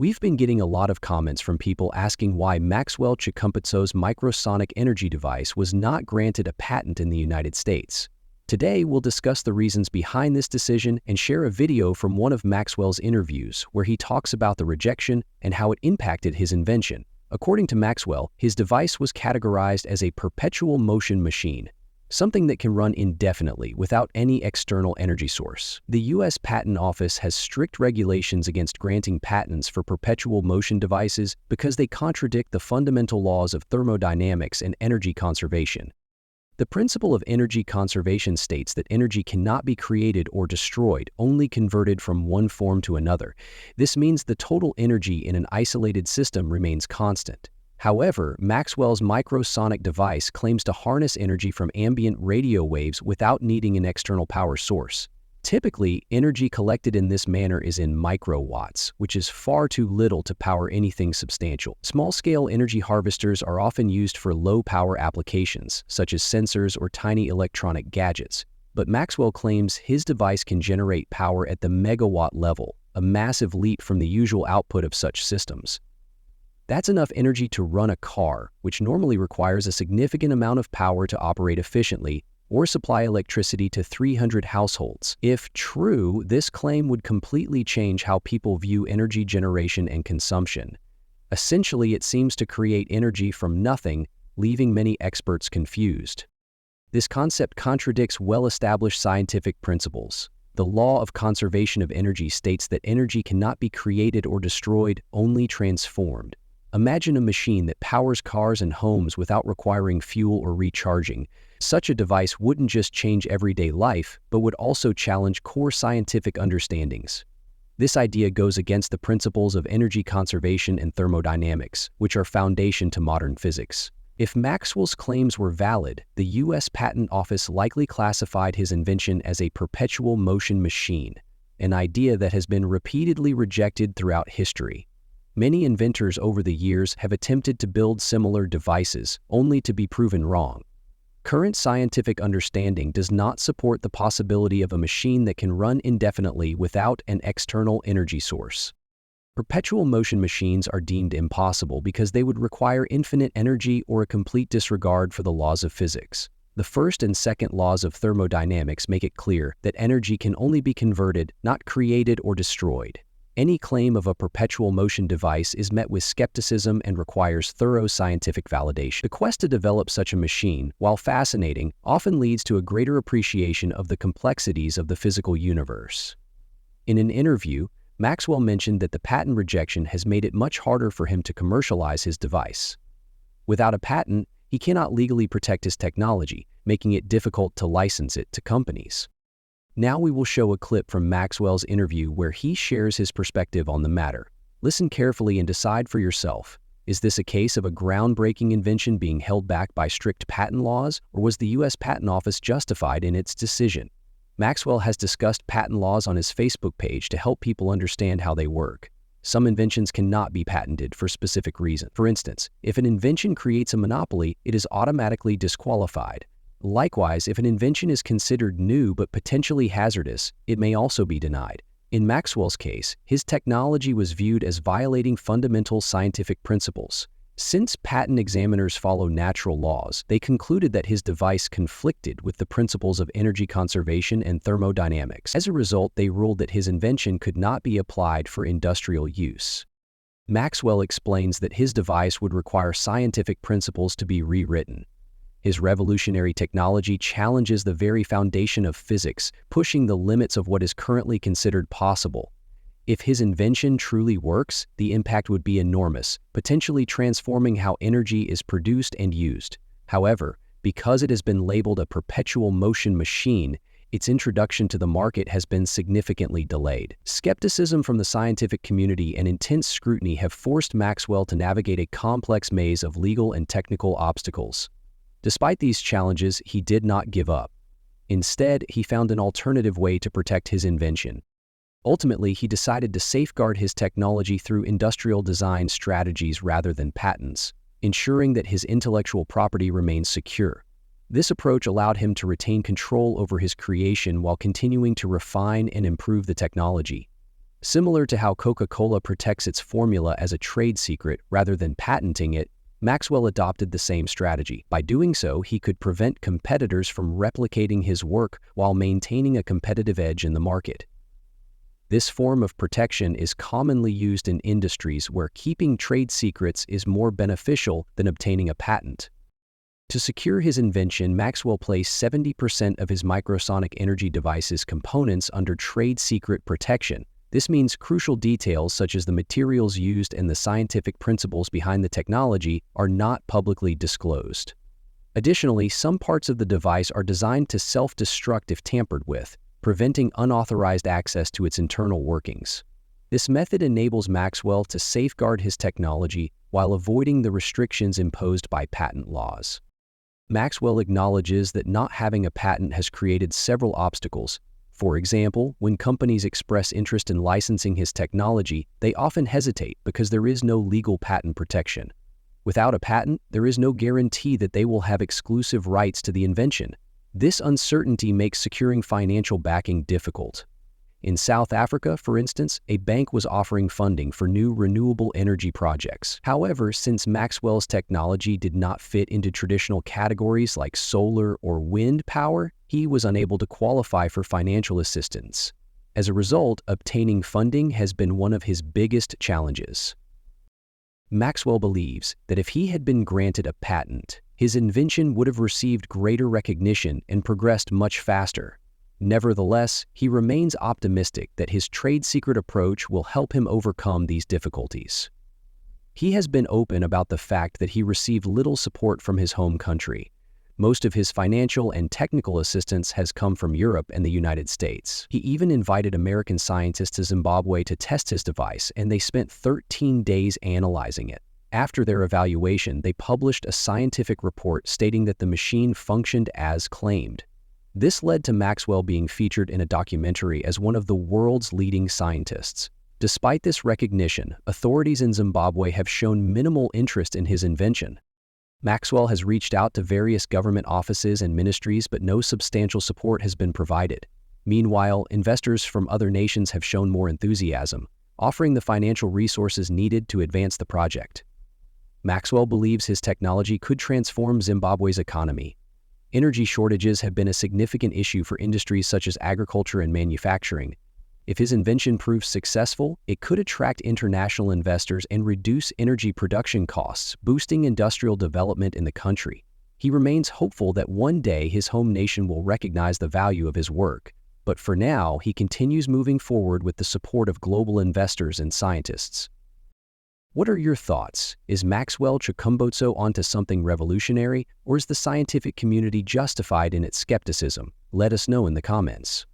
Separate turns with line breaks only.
We've been getting a lot of comments from people asking why Maxwell Chikumbutso's microsonic energy device was not granted a patent in the United States. Today, we'll discuss the reasons behind this decision and share a video from one of Maxwell's interviews where he talks about the rejection and how it impacted his invention. According to Maxwell, his device was categorized as a perpetual motion machine, something that can run indefinitely without any external energy source. The U.S. Patent Office has strict regulations against granting patents for perpetual motion devices because they contradict the fundamental laws of thermodynamics and energy conservation. The principle of energy conservation states that energy cannot be created or destroyed, only converted from one form to another. This means the total energy in an isolated system remains constant. However, Maxwell's microsonic device claims to harness energy from ambient radio waves without needing an external power source. Typically, energy collected in this manner is in microwatts, which is far too little to power anything substantial. Small-scale energy harvesters are often used for low-power applications, such as sensors or tiny electronic gadgets. But Maxwell claims his device can generate power at the megawatt level, a massive leap from the usual output of such systems. That's enough energy to run a car, which normally requires a significant amount of power to operate efficiently, or supply electricity to 300 households. If true, this claim would completely change how people view energy generation and consumption. Essentially, it seems to create energy from nothing, leaving many experts confused. This concept contradicts well-established scientific principles. The law of conservation of energy states that energy cannot be created or destroyed, only transformed. Imagine a machine that powers cars and homes without requiring fuel or recharging. Such a device wouldn't just change everyday life, but would also challenge core scientific understandings. This idea goes against the principles of energy conservation and thermodynamics, which are foundation to modern physics. If Maxwell's claims were valid, the U.S. Patent Office likely classified his invention as a perpetual motion machine, an idea that has been repeatedly rejected throughout history. Many inventors over the years have attempted to build similar devices, only to be proven wrong. Current scientific understanding does not support the possibility of a machine that can run indefinitely without an external energy source. Perpetual motion machines are deemed impossible because they would require infinite energy or a complete disregard for the laws of physics. The first and second laws of thermodynamics make it clear that energy can only be converted, not created or destroyed. Any claim of a perpetual motion device is met with skepticism and requires thorough scientific validation. The quest to develop such a machine, while fascinating, often leads to a greater appreciation of the complexities of the physical universe. In an interview, Maxwell mentioned that the patent rejection has made it much harder for him to commercialize his device. Without a patent, he cannot legally protect his technology, making it difficult to license it to companies. Now we will show a clip from Maxwell's interview where he shares his perspective on the matter. Listen carefully and decide for yourself. Is this a case of a groundbreaking invention being held back by strict patent laws, or was the U.S. Patent Office justified in its decision? Maxwell has discussed patent laws on his Facebook page to help people understand how they work. Some inventions cannot be patented for specific reasons. For instance, if an invention creates a monopoly, it is automatically disqualified. Likewise, if an invention is considered new but potentially hazardous, it may also be denied. In Maxwell's case, his technology was viewed as violating fundamental scientific principles. Since patent examiners follow natural laws, they concluded that his device conflicted with the principles of energy conservation and thermodynamics. As a result, they ruled that his invention could not be applied for industrial use. Maxwell explains that his device would require scientific principles to be rewritten. His revolutionary technology challenges the very foundation of physics, pushing the limits of what is currently considered possible. If his invention truly works, the impact would be enormous, potentially transforming how energy is produced and used. However, because it has been labeled a perpetual motion machine, its introduction to the market has been significantly delayed. Skepticism from the scientific community and intense scrutiny have forced Maxwell to navigate a complex maze of legal and technical obstacles. Despite these challenges, he did not give up. Instead, he found an alternative way to protect his invention. Ultimately, he decided to safeguard his technology through industrial design strategies rather than patents, ensuring that his intellectual property remains secure. This approach allowed him to retain control over his creation while continuing to refine and improve the technology. Similar to how Coca-Cola protects its formula as a trade secret rather than patenting it, Maxwell adopted the same strategy. By doing so, he could prevent competitors from replicating his work while maintaining a competitive edge in the market. This form of protection is commonly used in industries where keeping trade secrets is more beneficial than obtaining a patent. To secure his invention, Maxwell placed 70% of his microsonic energy device's components under trade secret protection. This means crucial details such as the materials used and the scientific principles behind the technology are not publicly disclosed. Additionally, some parts of the device are designed to self-destruct if tampered with, preventing unauthorized access to its internal workings. This method enables Maxwell to safeguard his technology while avoiding the restrictions imposed by patent laws. Maxwell acknowledges that not having a patent has created several obstacles. For example, when companies express interest in licensing his technology, they often hesitate because there is no legal patent protection. Without a patent, there is no guarantee that they will have exclusive rights to the invention. This uncertainty makes securing financial backing difficult. In South Africa, for instance, a bank was offering funding for new renewable energy projects. However, since Maxwell's technology did not fit into traditional categories like solar or wind power, he was unable to qualify for financial assistance. As a result, obtaining funding has been one of his biggest challenges. Maxwell believes that if he had been granted a patent, his invention would have received greater recognition and progressed much faster. Nevertheless, he remains optimistic that his trade secret approach will help him overcome these difficulties. He has been open about the fact that he received little support from his home country. Most of his financial and technical assistance has come from Europe and the United States. He even invited American scientists to Zimbabwe to test his device, and they spent 13 days analyzing it. After their evaluation, they published a scientific report stating that the machine functioned as claimed. This led to Maxwell being featured in a documentary as one of the world's leading scientists. Despite this recognition, authorities in Zimbabwe have shown minimal interest in his invention. Maxwell has reached out to various government offices and ministries, but no substantial support has been provided. Meanwhile, investors from other nations have shown more enthusiasm, offering the financial resources needed to advance the project. Maxwell believes his technology could transform Zimbabwe's economy. Energy shortages have been a significant issue for industries such as agriculture and manufacturing. If his invention proves successful, it could attract international investors and reduce energy production costs, boosting industrial development in the country. He remains hopeful that one day his home nation will recognize the value of his work, but for now, he continues moving forward with the support of global investors and scientists. What are your thoughts? Is Maxwell Chikumbutso onto something revolutionary, or is the scientific community justified in its skepticism? Let us know in the comments.